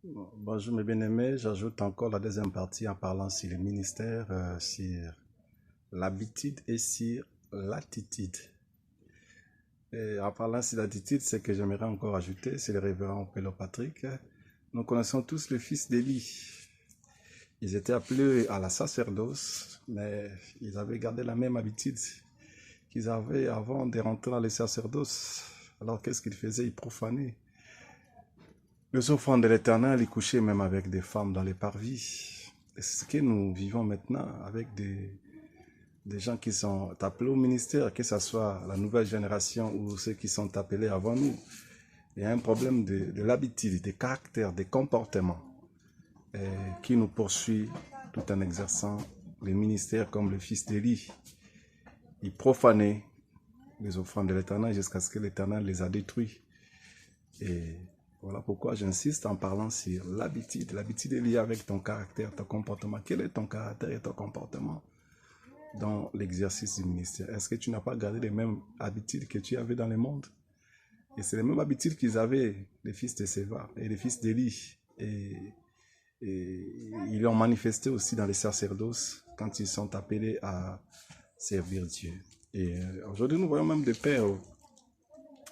Bonjour mes bien-aimés, j'ajoute encore la deuxième partie en parlant sur le ministère, sur l'habitude et sur l'attitude. Et en parlant sur l'attitude, ce que j'aimerais encore ajouter, c'est le révérend Pélo Patrick. Nous connaissons tous le fils d'Élie. Ils étaient appelés à la sacerdoce, mais ils avaient gardé la même habitude qu'ils avaient avant de rentrer dans le sacerdoce. Alors qu'est-ce qu'ils faisaient? Ils profanaient les offrandes de l'Éternel, ils couchaient même avec des femmes dans les parvis. Et c'est ce que nous vivons maintenant avec des gens qui sont appelés au ministère, que ce soit la nouvelle génération ou ceux qui sont appelés avant nous. Il y a un problème de l'habitude, des caractères, des comportements qui nous poursuit tout en exerçant les ministères comme le fils d'Élie. Ils profanaient les offrandes de l'Éternel jusqu'à ce que l'Éternel les a détruits. Et voilà pourquoi j'insiste en parlant sur l'habitude. L'habitude est liée avec ton caractère, ton comportement. Quel est ton caractère et ton comportement dans l'exercice du ministère? Est-ce que tu n'as pas gardé les mêmes habitudes que tu avais dans le monde? Et c'est les mêmes habitudes qu'ils avaient, les fils de Séva et les fils d'Élie. Et ils l'ont manifesté aussi dans les sacerdoces quand ils sont appelés à servir Dieu. Et aujourd'hui, nous voyons même des pères.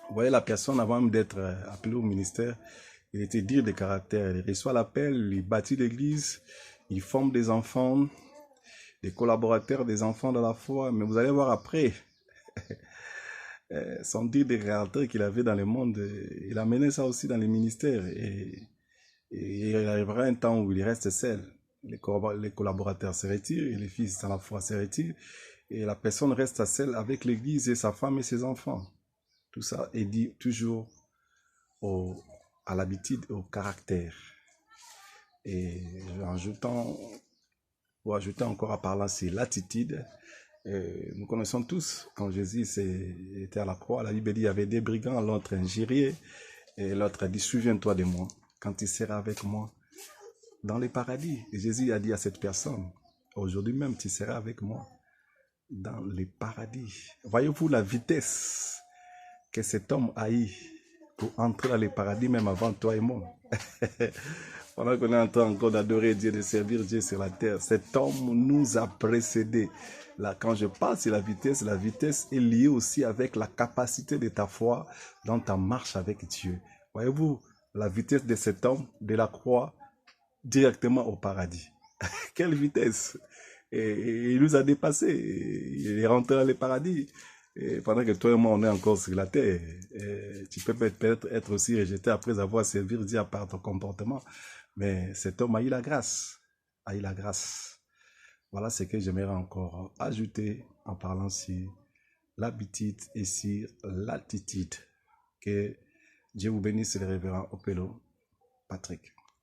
Vous voyez, la personne, avant même d'être appelée au ministère, il était dire de caractère. Il reçoit l'appel, il bâtit l'église, il forme des enfants, des collaborateurs, des enfants de la foi. Mais vous allez voir après, sans dire des caractères qu'il avait dans le monde, il a mené ça aussi dans les ministères. Et il arrivera un temps où il reste seul. Les collaborateurs se retirent, et les fils dans la foi se retirent. Et la personne reste seule avec l'église et sa femme et ses enfants. Tout ça est dit toujours à l'habitude et au caractère. Et pour ajouter encore à parler sur l'attitude, nous connaissons tous, quand Jésus était à la croix, la Bible dit qu'il y avait des brigands, l'autre un gérier, et l'autre a dit, souviens-toi de moi, quand il sera avec moi dans les paradis. Et Jésus a dit à cette personne, aujourd'hui même tu seras avec moi dans les paradis. Voyez-vous la vitesse que cet homme a eu pour entrer dans les paradis même avant toi et moi. Pendant qu'on est en train encore d'adorer Dieu, de servir Dieu sur la terre, cet homme nous a précédés. Là, quand je parle sur la vitesse est liée aussi avec la capacité de ta foi dans ta marche avec Dieu. Voyez-vous, la vitesse de cet homme, de la croix, directement au paradis. Quelle vitesse! Et il nous a dépassés. Il est rentré dans les paradis. Et pendant que toi et moi, on est encore sur la terre, tu peux peut-être être aussi rejeté après avoir servi Dieu par ton comportement. Mais cet homme a eu la grâce. A eu la grâce. Voilà ce que j'aimerais encore ajouter en parlant sur l'habitude et sur l'attitude. Que Dieu vous bénisse, le révérend Opelo Patrick.